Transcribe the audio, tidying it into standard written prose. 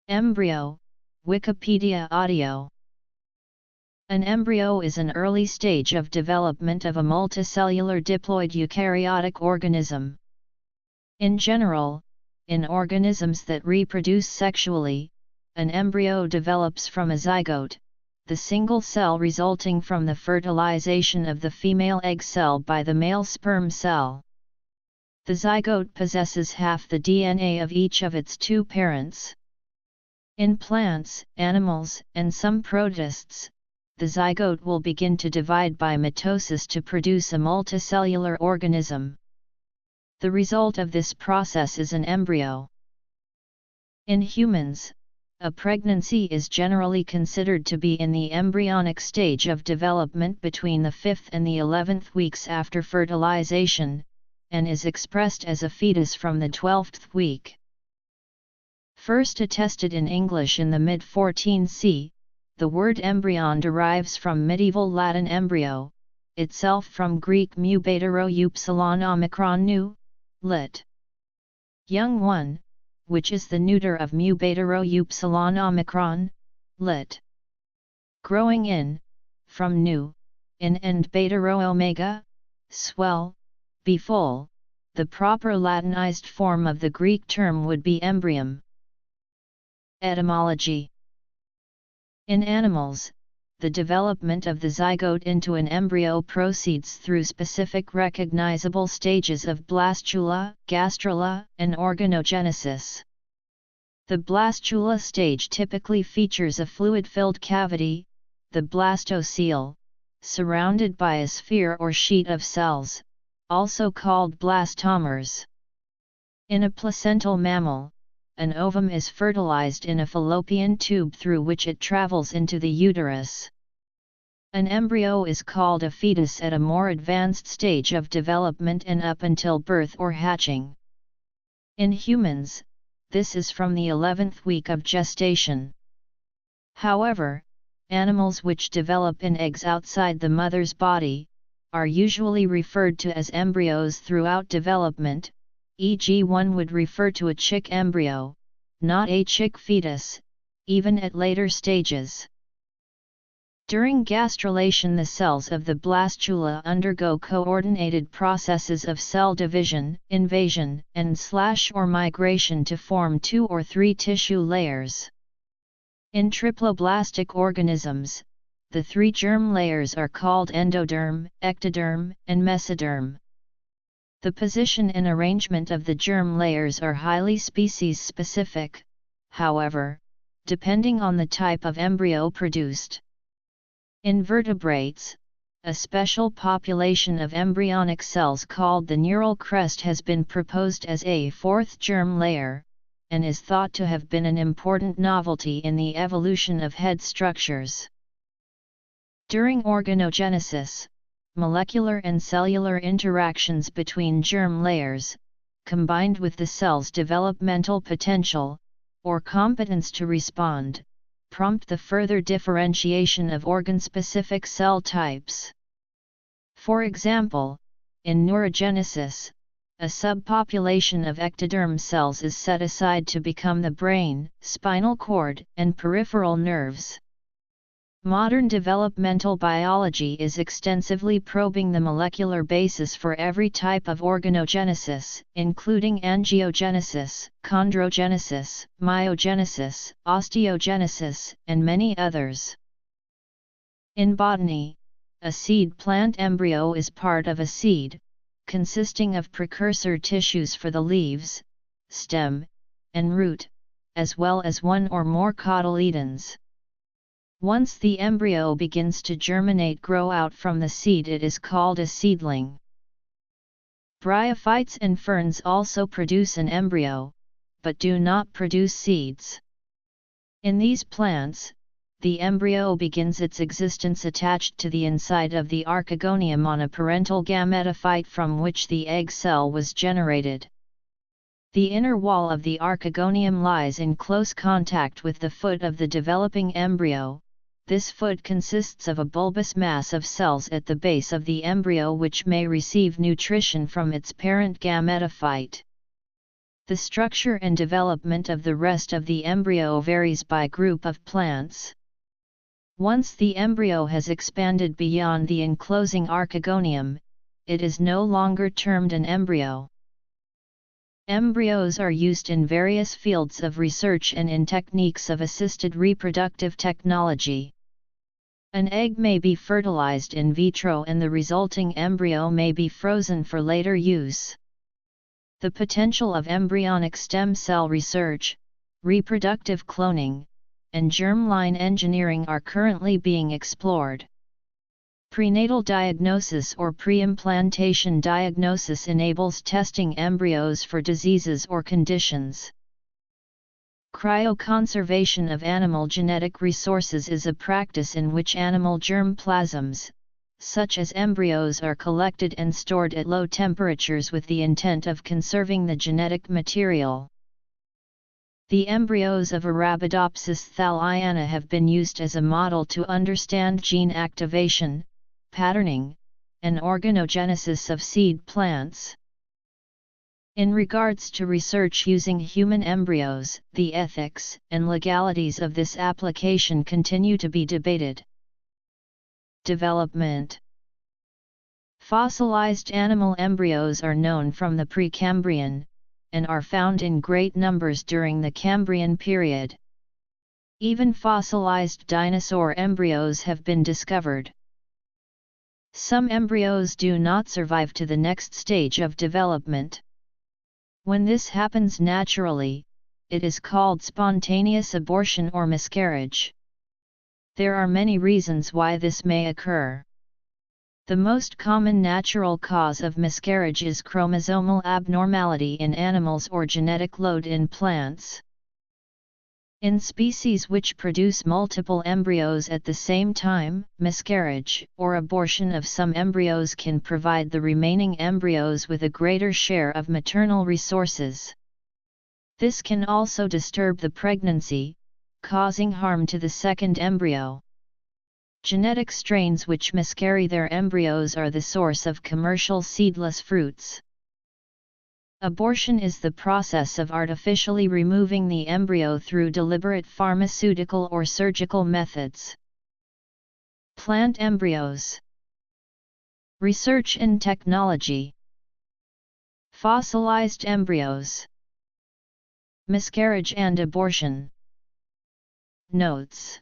Embryo, Wikipedia audio. An embryo is an early stage of development of a multicellular diploid eukaryotic organism. In general, in organisms that reproduce sexually, an embryo develops from a zygote, the single cell resulting from the fertilization of the female egg cell by the male sperm cell. The zygote possesses half the DNA of each of its two parents. In plants, animals, and some protists, the zygote will begin to divide by mitosis to produce a multicellular organism. The result of this process is an embryo. In humans, a pregnancy is generally considered to be in the embryonic stage of development between the 5th and the 11th weeks after fertilization, and is expressed as a fetus from the 12th week. First attested in English in the mid-14th, the word embryon derives from medieval Latin embryo, itself from Greek mu beta rho upsilon omicron nu, lit. Young one, which is the neuter of mu beta rho upsilon omicron, lit. Growing in, from nu, in and beta rho omega, swell, be full. The proper Latinized form of the Greek term would be embryum. Etymology. In animals, the development of the zygote into an embryo proceeds through specific recognizable stages of blastula, gastrula, and organogenesis. The blastula stage typically features a fluid-filled cavity, the blastocele, surrounded by a sphere or sheet of cells, also called blastomers. In a placental mammal, an ovum is fertilized in a fallopian tube through which it travels into the uterus. An embryo is called a fetus at a more advanced stage of development and up until birth or hatching. In humans, this is from the 11th week of gestation. However, animals which develop in eggs outside the mother's body are usually referred to as embryos throughout development, e.g. one would refer to a chick embryo, not a chick fetus, even at later stages. During gastrulation, the cells of the blastula undergo coordinated processes of cell division, invasion, and or migration to form 2 or 3 tissue layers. In triploblastic organisms, the 3 germ layers are called endoderm, ectoderm, and mesoderm. The position and arrangement of the germ layers are highly species-specific, however, depending on the type of embryo produced. In vertebrates, a special population of embryonic cells called the neural crest has been proposed as a 4th germ layer, and is thought to have been an important novelty in the evolution of head structures. During organogenesis, molecular and cellular interactions between germ layers, combined with the cell's developmental potential, or competence to respond, prompt the further differentiation of organ-specific cell types. For example, in neurogenesis, a subpopulation of ectoderm cells is set aside to become the brain, spinal cord, and peripheral nerves. Modern developmental biology is extensively probing the molecular basis for every type of organogenesis, including angiogenesis, chondrogenesis, myogenesis, osteogenesis, and many others. In botany, a seed plant embryo is part of a seed, consisting of precursor tissues for the leaves, stem, and root, as well as one or more cotyledons. Once the embryo begins to grow out from the seed, it is called a seedling. Bryophytes and ferns also produce an embryo, but do not produce seeds. In these plants, the embryo begins its existence attached to the inside of the archegonium on a parental gametophyte from which the egg cell was generated. The inner wall of the archegonium lies in close contact with the foot of the developing embryo. This foot consists of a bulbous mass of cells at the base of the embryo which may receive nutrition from its parent gametophyte. The structure and development of the rest of the embryo varies by group of plants. Once the embryo has expanded beyond the enclosing archegonium, it is no longer termed an embryo. Embryos are used in various fields of research and in techniques of assisted reproductive technology. An egg may be fertilized in vitro and the resulting embryo may be frozen for later use. The potential of embryonic stem cell research, reproductive cloning, and germline engineering are currently being explored. Prenatal diagnosis or pre-implantation diagnosis enables testing embryos for diseases or conditions. Cryoconservation of animal genetic resources is a practice in which animal germ plasms, such as embryos, are collected and stored at low temperatures with the intent of conserving the genetic material. The embryos of Arabidopsis thaliana have been used as a model to understand gene activation, patterning, and organogenesis of seed plants. In regards to research using human embryos, the ethics and legalities of this application continue to be debated. Development. Fossilized animal embryos are known from the Precambrian, and are found in great numbers during the Cambrian period. Even fossilized dinosaur embryos have been discovered. Some embryos do not survive to the next stage of development. When this happens naturally, it is called spontaneous abortion or miscarriage. There are many reasons why this may occur. The most common natural cause of miscarriage is chromosomal abnormality in animals or genetic load in plants. In species which produce multiple embryos at the same time, miscarriage or abortion of some embryos can provide the remaining embryos with a greater share of maternal resources. This can also disturb the pregnancy, causing harm to the second embryo. Genetic strains which miscarry their embryos are the source of commercial seedless fruits. Abortion is the process of artificially removing the embryo through deliberate pharmaceutical or surgical methods. Plant embryos. Research and technology. Fossilized embryos. Miscarriage and abortion. Notes.